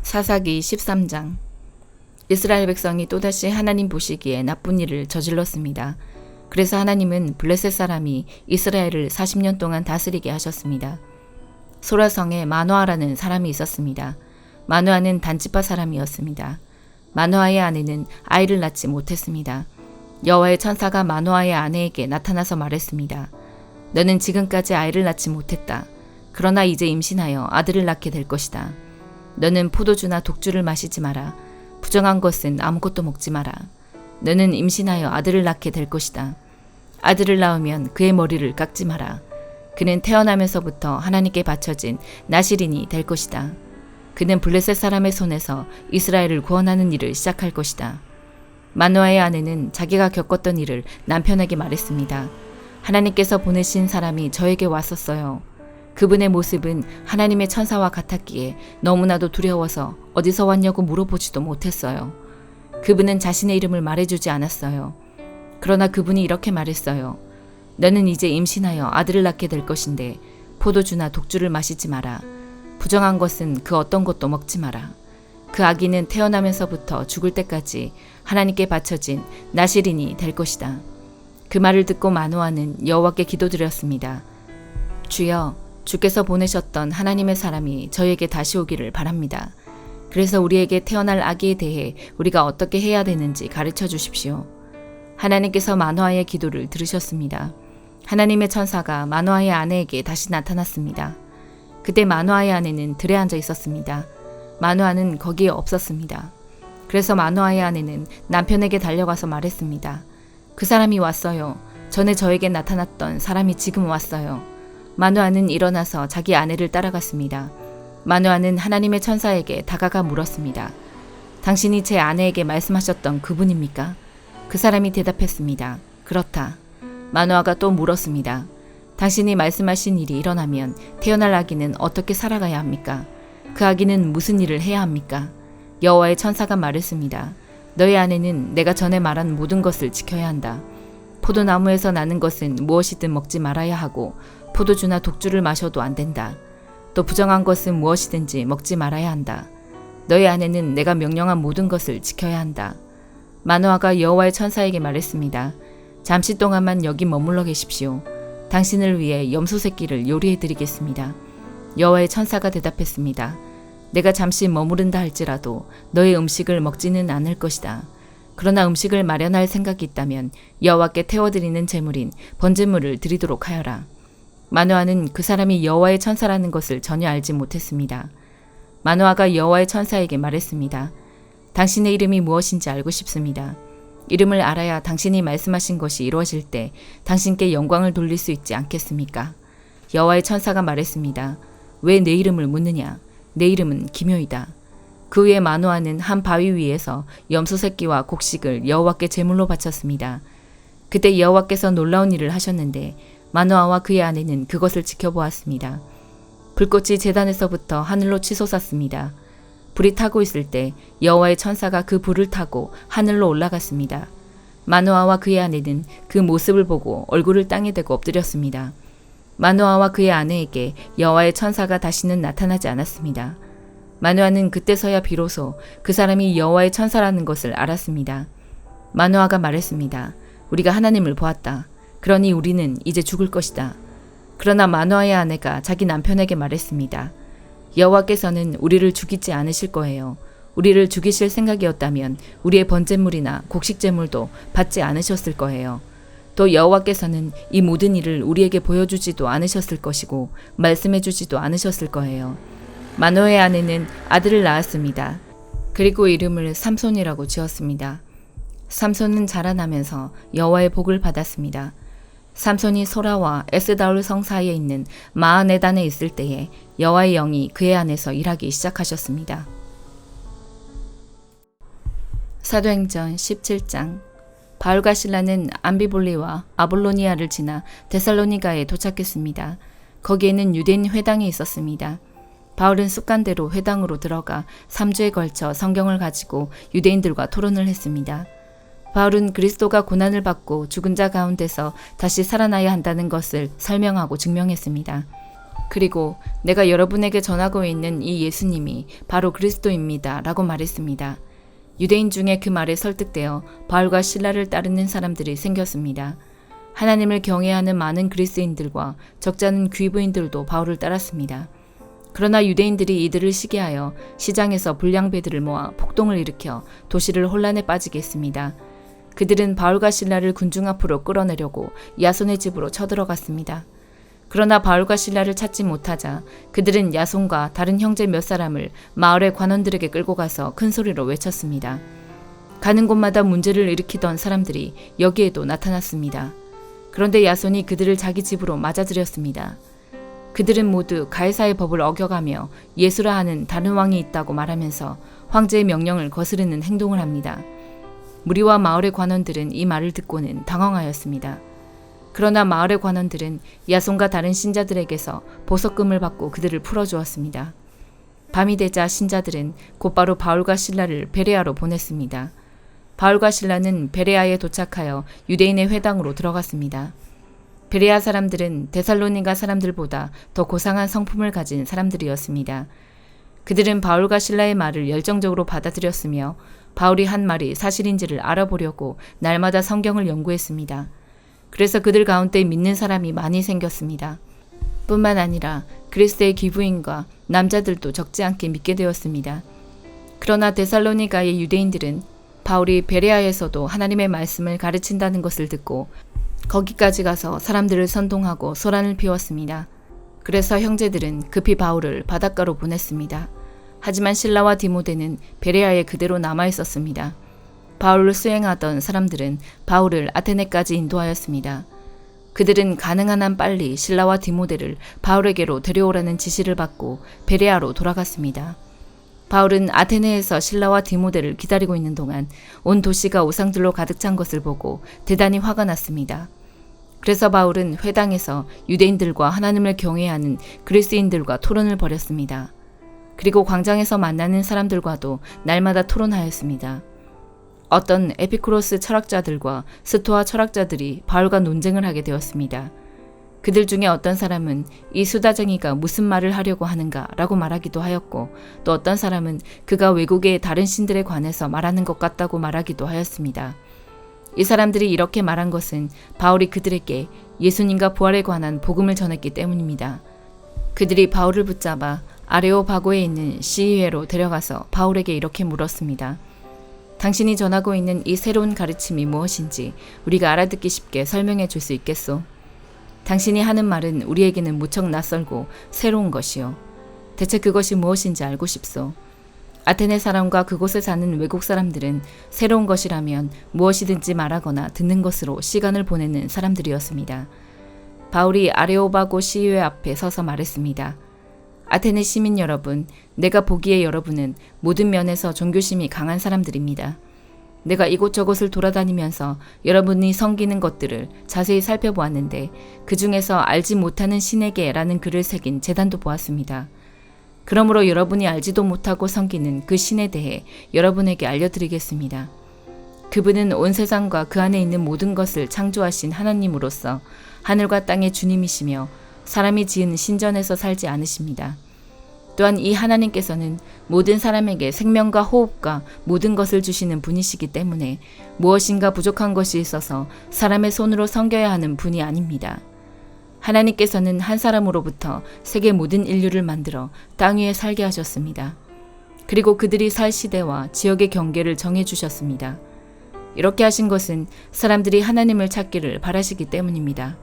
사사기 13장. 이스라엘 백성이 또다시 하나님 보시기에 나쁜 일을 저질렀습니다. 그래서 하나님은 블레셋 사람이 이스라엘을 40년 동안 다스리게 하셨습니다. 소라성에 마노아라는 사람이 있었습니다. 마노아는 단지파 사람이었습니다. 마노아의 아내는 아이를 낳지 못했습니다. 여호와의 천사가 마노아의 아내에게 나타나서 말했습니다. 너는 지금까지 아이를 낳지 못했다. 그러나 이제 임신하여 아들을 낳게 될 것이다. 너는 포도주나 독주를 마시지 마라. 부정한 것은 아무것도 먹지 마라. 너는 임신하여 아들을 낳게 될 것이다. 아들을 낳으면 그의 머리를 깎지 마라. 그는 태어나면서부터 하나님께 바쳐진 나실인이 될 것이다. 그는 블레셋 사람의 손에서 이스라엘을 구원하는 일을 시작할 것이다. 마노아의 아내는 자기가 겪었던 일을 남편에게 말했습니다. 하나님께서 보내신 사람이 저에게 왔었어요. 그분의 모습은 하나님의 천사와 같았기에 너무나도 두려워서 어디서 왔냐고 물어보지도 못했어요. 그분은 자신의 이름을 말해주지 않았어요. 그러나 그분이 이렇게 말했어요. 너는 이제 임신하여 아들을 낳게 될 것인데 포도주나 독주를 마시지 마라. 부정한 것은 그 어떤 것도 먹지 마라. 그 아기는 태어나면서부터 죽을 때까지 하나님께 바쳐진 나실인이 될 것이다. 그 말을 듣고 마노아는 여호와께 기도드렸습니다. 주여, 주께서 보내셨던 하나님의 사람이 저에게 다시 오기를 바랍니다. 그래서 우리에게 태어날 아기에 대해 우리가 어떻게 해야 되는지 가르쳐 주십시오. 하나님께서 마노아의 기도를 들으셨습니다. 하나님의 천사가 마노아의 아내에게 다시 나타났습니다. 그때 마노아의 아내는 들에 앉아 있었습니다. 마노아는 거기에 없었습니다. 그래서 마노아의 아내는 남편에게 달려가서 말했습니다. 그 사람이 왔어요. 전에 저에게 나타났던 사람이 지금 왔어요. 마노아는 일어나서 자기 아내를 따라갔습니다. 마노아는 하나님의 천사에게 다가가 물었습니다. 당신이 제 아내에게 말씀하셨던 그분입니까? 그 사람이 대답했습니다. 그렇다. 마노아가 또 물었습니다. 당신이 말씀하신 일이 일어나면 태어날 아기는 어떻게 살아가야 합니까? 그 아기는 무슨 일을 해야 합니까? 여호와의 천사가 말했습니다. 너의 아내는 내가 전에 말한 모든 것을 지켜야 한다. 포도나무에서 나는 것은 무엇이든 먹지 말아야 하고 포도주나 독주를 마셔도 안 된다. 또 부정한 것은 무엇이든지 먹지 말아야 한다. 너의 아내는 내가 명령한 모든 것을 지켜야 한다. 마노아가 여호와의 천사에게 말했습니다. 잠시 동안만 여기 머물러 계십시오. 당신을 위해 염소 새끼를 요리해 드리겠습니다. 여호와의 천사가 대답했습니다. 내가 잠시 머무른다 할지라도 너의 음식을 먹지는 않을 것이다. 그러나 음식을 마련할 생각이 있다면 여호와께 태워드리는 제물인 번제물을 드리도록 하여라. 마노아는 그 사람이 여호와의 천사라는 것을 전혀 알지 못했습니다. 마노아가 여호와의 천사에게 말했습니다. 당신의 이름이 무엇인지 알고 싶습니다. 이름을 알아야 당신이 말씀하신 것이 이루어질 때 당신께 영광을 돌릴 수 있지 않겠습니까? 여호와의 천사가 말했습니다. 왜 내 이름을 묻느냐? 내 이름은 기묘이다. 그 후에 마노아는 한 바위 위에서 염소 새끼와 곡식을 여호와께 제물로 바쳤습니다. 그때 여호와께서 놀라운 일을 하셨는데 마노아와 그의 아내는 그것을 지켜보았습니다. 불꽃이 제단에서부터 하늘로 치솟았습니다. 불이 타고 있을 때 여호와의 천사가 그 불을 타고 하늘로 올라갔습니다. 마노아와 그의 아내는 그 모습을 보고 얼굴을 땅에 대고 엎드렸습니다. 마노아와 그의 아내에게 여호와의 천사가 다시는 나타나지 않았습니다. 마노아는 그때서야 비로소 그 사람이 여호와의 천사라는 것을 알았습니다. 마노아가 말했습니다. 우리가 하나님을 보았다. 그러니 우리는 이제 죽을 것이다. 그러나 마노아의 아내가 자기 남편에게 말했습니다. 여호와께서는 우리를 죽이지 않으실 거예요. 우리를 죽이실 생각이었다면 우리의 번제물이나 곡식제물도 받지 않으셨을 거예요. 또 여호와께서는 이 모든 일을 우리에게 보여주지도 않으셨을 것이고 말씀해주지도 않으셨을 거예요. 마노아의 아내는 아들을 낳았습니다. 그리고 이름을 삼손이라고 지었습니다. 삼손은 자라나면서 여호와의 복을 받았습니다. 삼손이 소라와 에스다올 성 사이에 있는 마하네단에 있을 때에 여호와의 영이 그의 안에서 일하기 시작하셨습니다. 사도행전 17장. 바울과 실라는 암비볼리와 아볼로니아를 지나 데살로니가에 도착했습니다. 거기에는 유대인 회당이 있었습니다. 바울은 습관대로 회당으로 들어가 3주에 걸쳐 성경을 가지고 유대인들과 토론을 했습니다. 바울은 그리스도가 고난을 받고 죽은 자 가운데서 다시 살아나야 한다는 것을 설명하고 증명했습니다. 그리고 내가 여러분에게 전하고 있는 이 예수님이 바로 그리스도입니다. 라고 말했습니다. 유대인 중에 그 말에 설득되어 바울과 실라를 따르는 사람들이 생겼습니다. 하나님을 경외하는 많은 그리스인들과 적지 않은 귀부인들도 바울을 따랐습니다. 그러나 유대인들이 이들을 시기하여 시장에서 불량배들을 모아 폭동을 일으켜 도시를 혼란에 빠지게 했습니다. 그들은 바울과 실라를 군중 앞으로 끌어내려고 야손의 집으로 쳐들어갔습니다. 그러나 바울과 실라를 찾지 못하자 그들은 야손과 다른 형제 몇 사람을 마을의 관원들에게 끌고 가서 큰 소리로 외쳤습니다. 가는 곳마다 문제를 일으키던 사람들이 여기에도 나타났습니다. 그런데 야손이 그들을 자기 집으로 맞아들였습니다. 그들은 모두 가이사의 법을 어겨가며 예수라 하는 다른 왕이 있다고 말하면서 황제의 명령을 거스르는 행동을 합니다. 무리와 마을의 관원들은 이 말을 듣고는 당황하였습니다. 그러나 마을의 관원들은 야손과 다른 신자들에게서 보석금을 받고 그들을 풀어주었습니다. 밤이 되자 신자들은 곧바로 바울과 실라를 베레아로 보냈습니다. 바울과 실라는 베레아에 도착하여 유대인의 회당으로 들어갔습니다. 베레아 사람들은 데살로니가 사람들보다 더 고상한 성품을 가진 사람들이었습니다. 그들은 바울과 실라의 말을 열정적으로 받아들였으며 바울이 한 말이 사실인지를 알아보려고 날마다 성경을 연구했습니다. 그래서 그들 가운데 믿는 사람이 많이 생겼습니다. 뿐만 아니라 그리스도의 기부인과 남자들도 적지 않게 믿게 되었습니다. 그러나 데살로니가의 유대인들은 바울이 베레아에서도 하나님의 말씀을 가르친다는 것을 듣고 거기까지 가서 사람들을 선동하고 소란을 피웠습니다. 그래서 형제들은 급히 바울을 바닷가로 보냈습니다. 하지만 실라와 디모데는 베레아에 그대로 남아 있었습니다. 바울을 수행하던 사람들은 바울을 아테네까지 인도하였습니다. 그들은 가능한 한 빨리 실라와 디모데를 바울에게로 데려오라는 지시를 받고 베레아로 돌아갔습니다. 바울은 아테네에서 실라와 디모데를 기다리고 있는 동안 온 도시가 우상들로 가득 찬 것을 보고 대단히 화가 났습니다. 그래서 바울은 회당에서 유대인들과 하나님을 경외하는 그리스인들과 토론을 벌였습니다. 그리고 광장에서 만나는 사람들과도 날마다 토론하였습니다. 어떤 에피쿠로스 철학자들과 스토아 철학자들이 바울과 논쟁을 하게 되었습니다. 그들 중에 어떤 사람은 이 수다쟁이가 무슨 말을 하려고 하는가 라고 말하기도 하였고, 또 어떤 사람은 그가 외국의 다른 신들에 관해서 말하는 것 같다고 말하기도 하였습니다. 이 사람들이 이렇게 말한 것은 바울이 그들에게 예수님과 부활에 관한 복음을 전했기 때문입니다. 그들이 바울을 붙잡아 아레오바고에 있는 시의회로 데려가서 바울에게 이렇게 물었습니다. 당신이 전하고 있는 이 새로운 가르침이 무엇인지 우리가 알아듣기 쉽게 설명해 줄 수 있겠소? 당신이 하는 말은 우리에게는 무척 낯설고 새로운 것이요. 대체 그것이 무엇인지 알고 싶소. 아테네 사람과 그곳에 사는 외국 사람들은 새로운 것이라면 무엇이든지 말하거나 듣는 것으로 시간을 보내는 사람들이었습니다. 바울이 아레오바고 시의회 앞에 서서 말했습니다. 아테네 시민 여러분, 내가 보기에 여러분은 모든 면에서 종교심이 강한 사람들입니다. 내가 이곳저곳을 돌아다니면서 여러분이 섬기는 것들을 자세히 살펴보았는데 그 중에서 알지 못하는 신에게라는 글을 새긴 제단도 보았습니다. 그러므로 여러분이 알지도 못하고 섬기는 그 신에 대해 여러분에게 알려드리겠습니다. 그분은 온 세상과 그 안에 있는 모든 것을 창조하신 하나님으로서 하늘과 땅의 주님이시며 사람이 지은 신전에서 살지 않으십니다. 또한 이 하나님께서는 모든 사람에게 생명과 호흡과 모든 것을 주시는 분이시기 때문에 무엇인가 부족한 것이 있어서 사람의 손으로 섬겨야 하는 분이 아닙니다. 하나님께서는 한 사람으로부터 세계 모든 인류를 만들어 땅 위에 살게 하셨습니다. 그리고 그들이 살 시대와 지역의 경계를 정해주셨습니다. 이렇게 하신 것은 사람들이 하나님을 찾기를 바라시기 때문입니다.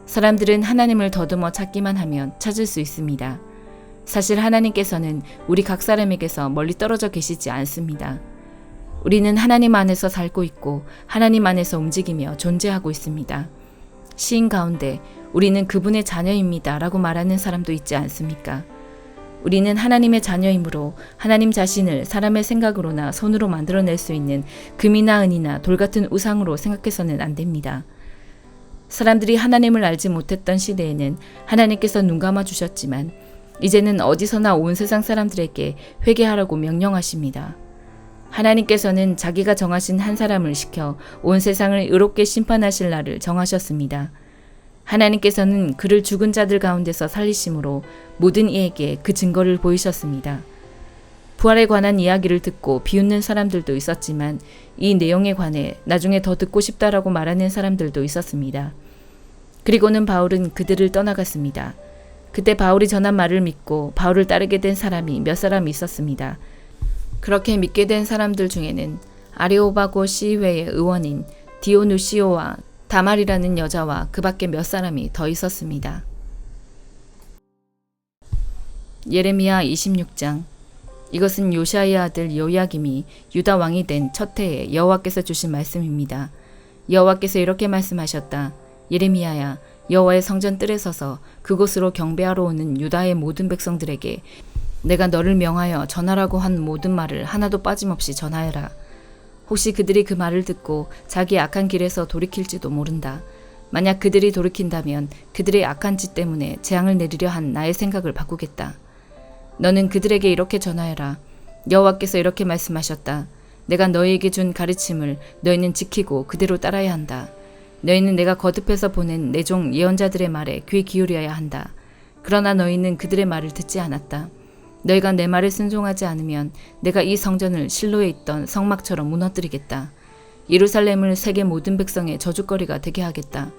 사람들은 하나님을 더듬어 찾기만 하면 찾을 수 있습니다. 사실 하나님께서는 우리 각 사람에게서 멀리 떨어져 계시지 않습니다. 우리는 하나님 안에서 살고 있고 하나님 안에서 움직이며 존재하고 있습니다. 시인 가운데 우리는 그분의 자녀입니다 라고 말하는 사람도 있지 않습니까? 우리는 하나님의 자녀이므로 하나님 자신을 사람의 생각으로나 손으로 만들어낼 수 있는 금이나 은이나 돌 같은 우상으로 생각해서는 안 됩니다. 사람들이 하나님을 알지 못했던 시대에는 하나님께서 눈 감아 주셨지만 이제는 어디서나 온 세상 사람들에게 회개하라고 명령하십니다. 하나님께서는 자기가 정하신 한 사람을 시켜 온 세상을 의롭게 심판하실 날을 정하셨습니다. 하나님께서는 그를 죽은 자들 가운데서 살리심으로 모든 이에게 그 증거를 보이셨습니다. 부활에 관한 이야기를 듣고 비웃는 사람들도 있었지만 이 내용에 관해 나중에 더 듣고 싶다라고 말하는 사람들도 있었습니다. 그리고는 바울은 그들을 떠나갔습니다. 그때 바울이 전한 말을 믿고 바울을 따르게 된 사람이 몇 사람 있었습니다. 그렇게 믿게 된 사람들 중에는 아레오바고 시의회의 의원인 디오누시오와 다말이라는 여자와 그 밖에 몇 사람이 더 있었습니다. 예레미야 26장. 이것은 요시아의 아들 요야김이 유다 왕이 된 첫 해에 여호와께서 주신 말씀입니다. 여호와께서 이렇게 말씀하셨다. 예레미야야, 여호와의 성전 뜰에 서서 그곳으로 경배하러 오는 유다의 모든 백성들에게 내가 너를 명하여 전하라고 한 모든 말을 하나도 빠짐없이 전하여라. 혹시 그들이 그 말을 듣고 자기 악한 길에서 돌이킬지도 모른다. 만약 그들이 돌이킨다면 그들의 악한 짓 때문에 재앙을 내리려 한 나의 생각을 바꾸겠다. 너는 그들에게 이렇게 전하여라. 여호와께서 이렇게 말씀하셨다. 내가 너희에게 준 가르침을 너희는 지키고 그대로 따라야 한다. 너희는 내가 거듭해서 보낸 내 종 예언자들의 말에 귀 기울여야 한다. 그러나 너희는 그들의 말을 듣지 않았다. 너희가 내 말에 순종하지 않으면 내가 이 성전을 실로에 있던 성막처럼 무너뜨리겠다. 예루살렘을 세계 모든 백성의 저주거리가 되게 하겠다.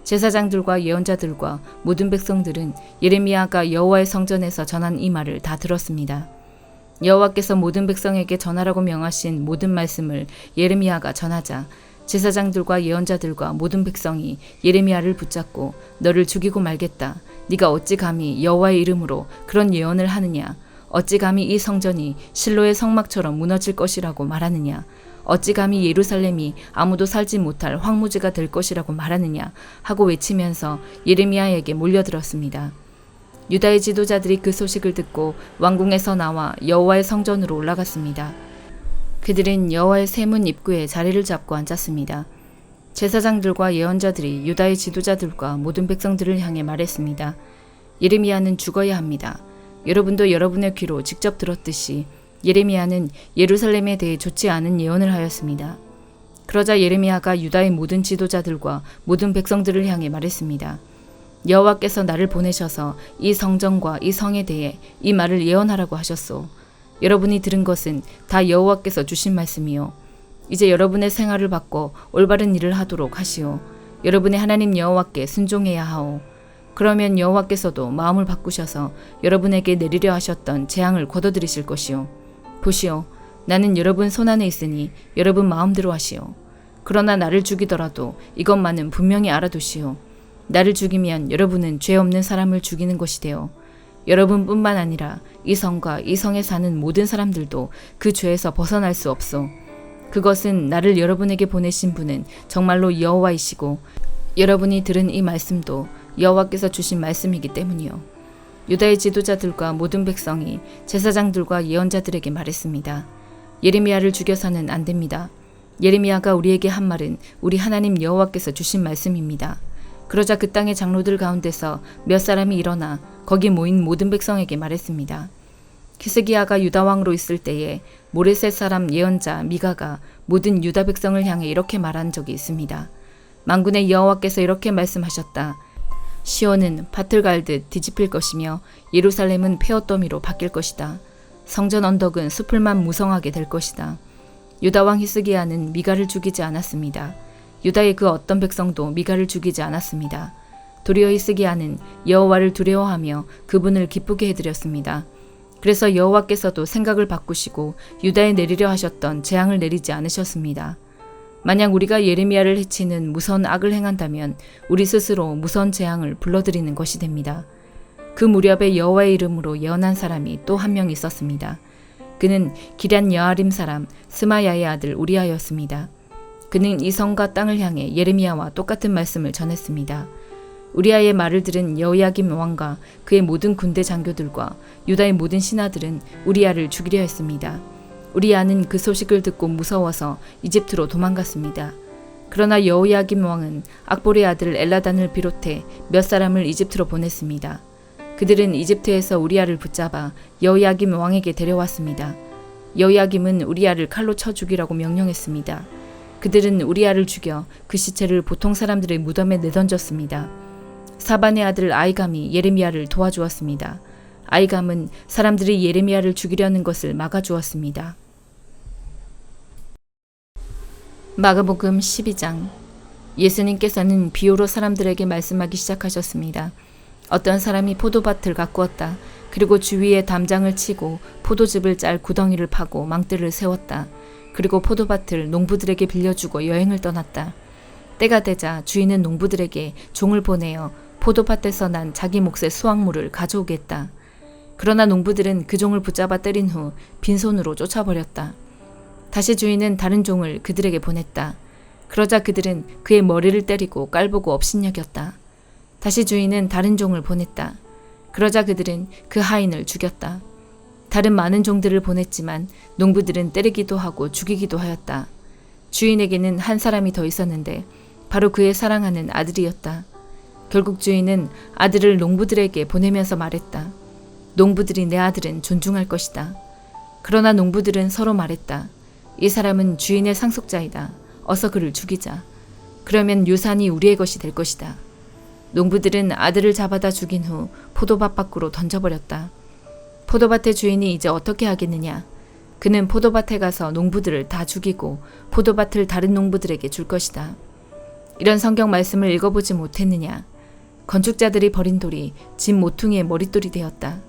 제사장들과 예언자들과 모든 백성들은 예레미야가 여호와의 성전에서 전한 이 말을 다 들었습니다. 여호와께서 모든 백성에게 전하라고 명하신 모든 말씀을 예레미야가 전하자 제사장들과 예언자들과 모든 백성이 예레미야를 붙잡고 너를 죽이고 말겠다. 네가 어찌 감히 여호와의 이름으로 그런 예언을 하느냐. 어찌 감히 이 성전이 실로의 성막처럼 무너질 것이라고 말하느냐. 어찌 감히 예루살렘이 아무도 살지 못할 황무지가 될 것이라고 말하느냐 하고 외치면서 예레미야에게 몰려들었습니다. 유다의 지도자들이 그 소식을 듣고 왕궁에서 나와 여호와의 성전으로 올라갔습니다. 그들은 여호와의 세문 입구에 자리를 잡고 앉았습니다. 제사장들과 예언자들이 유다의 지도자들과 모든 백성들을 향해 말했습니다. 예레미야는 죽어야 합니다. 여러분도 여러분의 귀로 직접 들었듯이 예레미야는 예루살렘에 대해 좋지 않은 예언을 하였습니다. 그러자 예레미야가 유다의 모든 지도자들과 모든 백성들을 향해 말했습니다. 여호와께서 나를 보내셔서 이 성전과 이 성에 대해 이 말을 예언하라고 하셨소. 여러분이 들은 것은 다 여호와께서 주신 말씀이요. 이제 여러분의 생활을 바꿔 올바른 일을 하도록 하시오. 여러분의 하나님 여호와께 순종해야 하오. 그러면 여호와께서도 마음을 바꾸셔서 여러분에게 내리려 하셨던 재앙을 거둬들이실 것이오. 보시오. 나는 여러분 손안에 있으니 여러분 마음대로 하시오. 그러나 나를 죽이더라도 이것만은 분명히 알아두시오. 나를 죽이면 여러분은 죄 없는 사람을 죽이는 것이 되어 여러분뿐만 아니라 이 성과 이 성에 사는 모든 사람들도 그 죄에서 벗어날 수 없소. 그것은 나를 여러분에게 보내신 분은 정말로 여호와이시고 여러분이 들은 이 말씀도 여호와께서 주신 말씀이기 때문이요. 유다의 지도자들과 모든 백성이 제사장들과 예언자들에게 말했습니다. 예레미야를 죽여서는 안 됩니다. 예레미야가 우리에게 한 말은 우리 하나님 여호와께서 주신 말씀입니다. 그러자 그 땅의 장로들 가운데서 몇 사람이 일어나 거기 모인 모든 백성에게 말했습니다. 히스기야가 유다 왕으로 있을 때에 모레셋 사람 예언자 미가가 모든 유다 백성을 향해 이렇게 말한 적이 있습니다. 만군의 여호와께서 이렇게 말씀하셨다. 시온은 밭을 갈듯 뒤집힐 것이며 예루살렘은 폐허더미로 바뀔 것이다. 성전 언덕은 수풀만 무성하게 될 것이다. 유다 왕 히스기야는 미가를 죽이지 않았습니다. 유다의 그 어떤 백성도 미가를 죽이지 않았습니다. 도리어 히스기야는 여호와를 두려워하며 그분을 기쁘게 해드렸습니다. 그래서 여호와께서도 생각을 바꾸시고 유다에 내리려 하셨던 재앙을 내리지 않으셨습니다. 만약 우리가 예레미야를 해치는 무서운 악을 행한다면 우리 스스로 무서운 재앙을 불러들이는 것이 됩니다. 그 무렵에 여호와의 이름으로 예언한 사람이 또 한 명 있었습니다. 그는 기럇 여아림 사람 스마야의 아들 우리아였습니다. 그는 이 성과 땅을 향해 예레미야와 똑같은 말씀을 전했습니다. 우리아의 말을 들은 여호야김 왕과 그의 모든 군대 장교들과 유다의 모든 신하들은 우리아를 죽이려 했습니다. 우리아는 그 소식을 듣고 무서워서 이집트로 도망갔습니다. 그러나 여호야김 왕은 악보의 아들 엘라단을 비롯해 몇 사람을 이집트로 보냈습니다. 그들은 이집트에서 우리아를 붙잡아 여호야김 왕에게 데려왔습니다. 여호야김은 우리아를 칼로 쳐 죽이라고 명령했습니다. 그들은 우리아를 죽여 그 시체를 보통 사람들의 무덤에 내던졌습니다. 사반의 아들 아이감이 예레미야를 도와주었습니다. 아이감은 사람들이 예레미야를 죽이려는 것을 막아주었습니다. 마가복음 12장. 예수님께서는 비유로 사람들에게 말씀하기 시작하셨습니다. 어떤 사람이 포도밭을 가꾸었다. 그리고 주위에 담장을 치고 포도즙을 짤 구덩이를 파고 망대를 세웠다. 그리고 포도밭을 농부들에게 빌려주고 여행을 떠났다. 때가 되자 주인은 농부들에게 종을 보내어 포도밭에서 난 자기 몫의 수확물을 가져오겠다. 그러나 농부들은 그 종을 붙잡아 때린 후 빈손으로 쫓아버렸다. 다시 주인은 다른 종을 그들에게 보냈다. 그러자 그들은 그의 머리를 때리고 깔보고 업신여겼다. 다시 주인은 다른 종을 보냈다. 그러자 그들은 그 하인을 죽였다. 다른 많은 종들을 보냈지만 농부들은 때리기도 하고 죽이기도 하였다. 주인에게는 한 사람이 더 있었는데 바로 그의 사랑하는 아들이었다. 결국 주인은 아들을 농부들에게 보내면서 말했다. 농부들이 내 아들은 존중할 것이다. 그러나 농부들은 서로 말했다. 이 사람은 주인의 상속자이다. 어서 그를 죽이자. 그러면 유산이 우리의 것이 될 것이다. 농부들은 아들을 잡아다 죽인 후 포도밭 밖으로 던져버렸다. 포도밭의 주인이 이제 어떻게 하겠느냐. 그는 포도밭에 가서 농부들을 다 죽이고 포도밭을 다른 농부들에게 줄 것이다. 이런 성경 말씀을 읽어보지 못했느냐. 건축자들이 버린 돌이 집 모퉁이의 머릿돌이 되었다.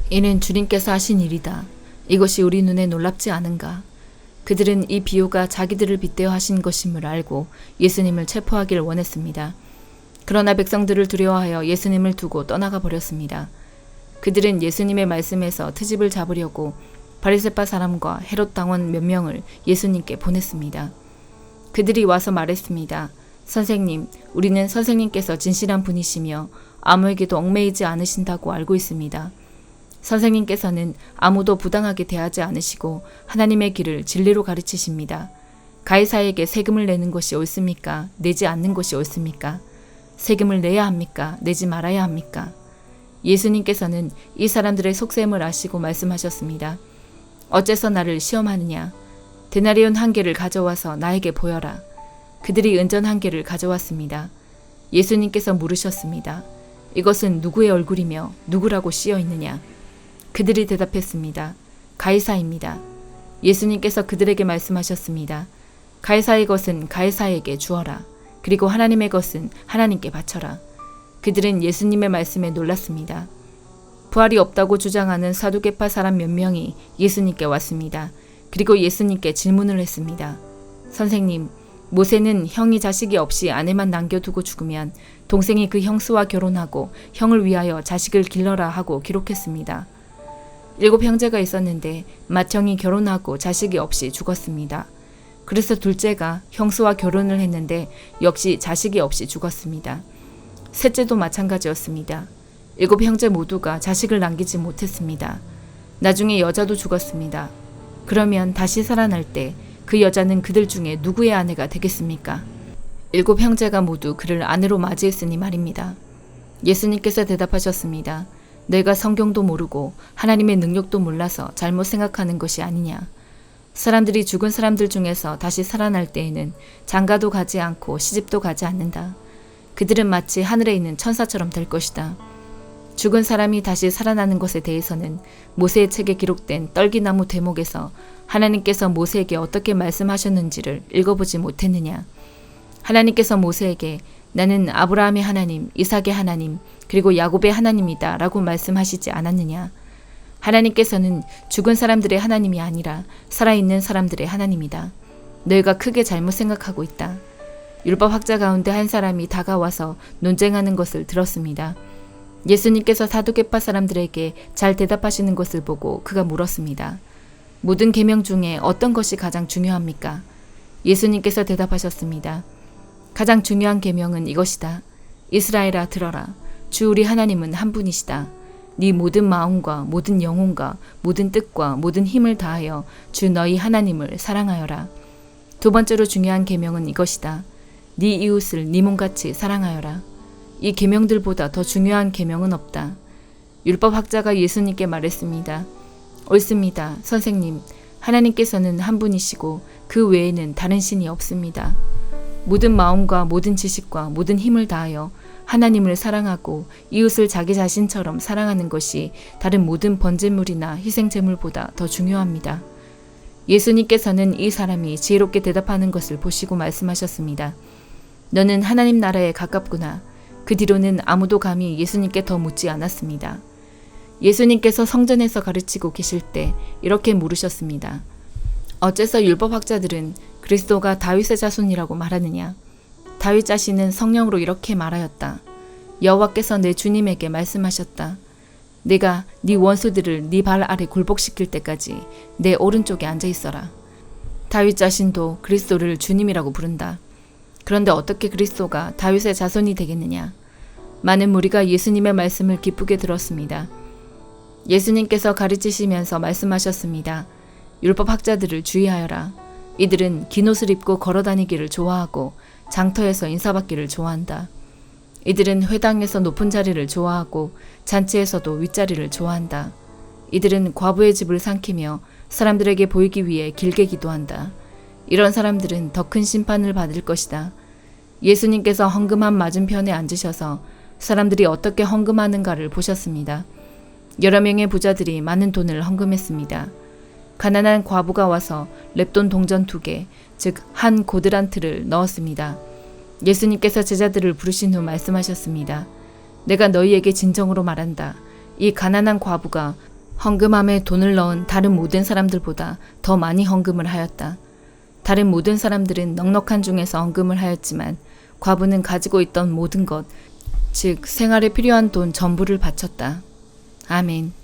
이는 주님께서 하신 일이다. 이것이 우리 눈에 놀랍지 않은가. 그들은 이 비유가 자기들을 빗대어 하신 것임을 알고 예수님을 체포하기를 원했습니다. 그러나 백성들을 두려워하여 예수님을 두고 떠나가 버렸습니다. 그들은 예수님의 말씀에서 트집을 잡으려고 바리새파 사람과 헤롯 당원 몇 명을 예수님께 보냈습니다. 그들이 와서 말했습니다. 선생님, 우리는 선생님께서 진실한 분이시며 아무에게도 얽매이지 않으신다고 알고 있습니다. 선생님께서는 아무도 부당하게 대하지 않으시고 하나님의 길을 진리로 가르치십니다. 가이사에게 세금을 내는 것이 옳습니까? 내지 않는 것이 옳습니까? 세금을 내야 합니까? 내지 말아야 합니까? 예수님께서는 이 사람들의 속셈을 아시고 말씀하셨습니다. 어째서 나를 시험하느냐? 데나리온 한 개를 가져와서 나에게 보여라. 그들이 은전 한 개를 가져왔습니다. 예수님께서 물으셨습니다. 이것은 누구의 얼굴이며 누구라고 씌어 있느냐? 그들이 대답했습니다. 가이사입니다. 예수님께서 그들에게 말씀하셨습니다. 가이사의 것은 가이사에게 주어라. 그리고 하나님의 것은 하나님께 바쳐라. 그들은 예수님의 말씀에 놀랐습니다. 부활이 없다고 주장하는 사두개파 사람 몇 명이 예수님께 왔습니다. 그리고 예수님께 질문을 했습니다. 선생님, 모세는 형이 자식이 없이 아내만 남겨두고 죽으면 동생이 그 형수와 결혼하고 형을 위하여 자식을 길러라 하고 기록했습니다. 7 형제가 있었는데 맏형이 결혼하고 자식이 없이 죽었습니다. 그래서 둘째가 형수와 결혼을 했는데 역시 자식이 없이 죽었습니다. 셋째도 마찬가지였습니다. 7 형제 모두가 자식을 남기지 못했습니다. 나중에 여자도 죽었습니다. 그러면 다시 살아날 때 그 여자는 그들 중에 누구의 아내가 되겠습니까? 7 형제가 모두 그를 아내로 맞이했으니 말입니다. 예수님께서 대답하셨습니다. 내가 성경도 모르고 하나님의 능력도 몰라서 잘못 생각하는 것이 아니냐. 사람들이 죽은 사람들 중에서 다시 살아날 때에는 장가도 가지 않고 시집도 가지 않는다. 그들은 마치 하늘에 있는 천사처럼 될 것이다. 죽은 사람이 다시 살아나는 것에 대해서는 모세의 책에 기록된 떨기나무 대목에서 하나님께서 모세에게 어떻게 말씀하셨는지를 읽어보지 못했느냐. 하나님께서 모세에게 나는 아브라함의 하나님, 이삭의 하나님, 그리고 야곱의 하나님이다 라고 말씀하시지 않았느냐. 하나님께서는 죽은 사람들의 하나님이 아니라 살아있는 사람들의 하나님이다. 너희가 크게 잘못 생각하고 있다. 율법학자 가운데 한 사람이 다가와서 논쟁하는 것을 들었습니다. 예수님께서 사두개파 사람들에게 잘 대답하시는 것을 보고 그가 물었습니다. 모든 계명 중에 어떤 것이 가장 중요합니까? 예수님께서 대답하셨습니다. 가장 중요한 계명은 이것이다. 이스라엘아 들어라. 주 우리 하나님은 한 분이시다. 네 모든 마음과 모든 영혼과 모든 뜻과 모든 힘을 다하여 주 너희 하나님을 사랑하여라. 2번째로 중요한 계명은 이것이다. 네 이웃을 네 몸같이 사랑하여라. 이 계명들보다 더 중요한 계명은 없다. 율법학자가 예수님께 말했습니다. 옳습니다. 선생님, 하나님께서는 한 분이시고 그 외에는 다른 신이 없습니다. 모든 마음과 모든 지식과 모든 힘을 다하여 하나님을 사랑하고 이웃을 자기 자신처럼 사랑하는 것이 다른 모든 번제물이나 희생제물보다 더 중요합니다. 예수님께서는 이 사람이 지혜롭게 대답하는 것을 보시고 말씀하셨습니다. 너는 하나님 나라에 가깝구나. 그 뒤로는 아무도 감히 예수님께 더 묻지 않았습니다. 예수님께서 성전에서 가르치고 계실 때 이렇게 물으셨습니다. 어째서 율법학자들은 그리스도가 다윗의 자손이라고 말하느냐? 다윗 자신은 성령으로 이렇게 말하였다. 여호와께서 내 주님에게 말씀하셨다. 내가 네 원수들을 네 발 아래 굴복시킬 때까지 내 오른쪽에 앉아 있어라. 다윗 자신도 그리스도를 주님이라고 부른다. 그런데 어떻게 그리스도가 다윗의 자손이 되겠느냐? 많은 무리가 예수님의 말씀을 기쁘게 들었습니다. 예수님께서 가르치시면서 말씀하셨습니다. 율법학자들을 주의하여라. 이들은 긴 옷을 입고 걸어다니기를 좋아하고 장터에서 인사받기를 좋아한다. 이들은 회당에서 높은 자리를 좋아하고 잔치에서도 윗자리를 좋아한다. 이들은 과부의 집을 삼키며 사람들에게 보이기 위해 길게 기도한다. 이런 사람들은 더 큰 심판을 받을 것이다. 예수님께서 헌금함 맞은편에 앉으셔서 사람들이 어떻게 헌금하는가를 보셨습니다. 여러 명의 부자들이 많은 돈을 헌금했습니다. 가난한 과부가 와서 렙돈 동전 2개, 즉 한 고드란트를 넣었습니다. 예수님께서 제자들을 부르신 후 말씀하셨습니다. 내가 너희에게 진정으로 말한다. 이 가난한 과부가 헌금함에 돈을 넣은 다른 모든 사람들보다 더 많이 헌금을 하였다. 다른 모든 사람들은 넉넉한 중에서 헌금을 하였지만 과부는 가지고 있던 모든 것, 즉 생활에 필요한 돈 전부를 바쳤다. 아멘.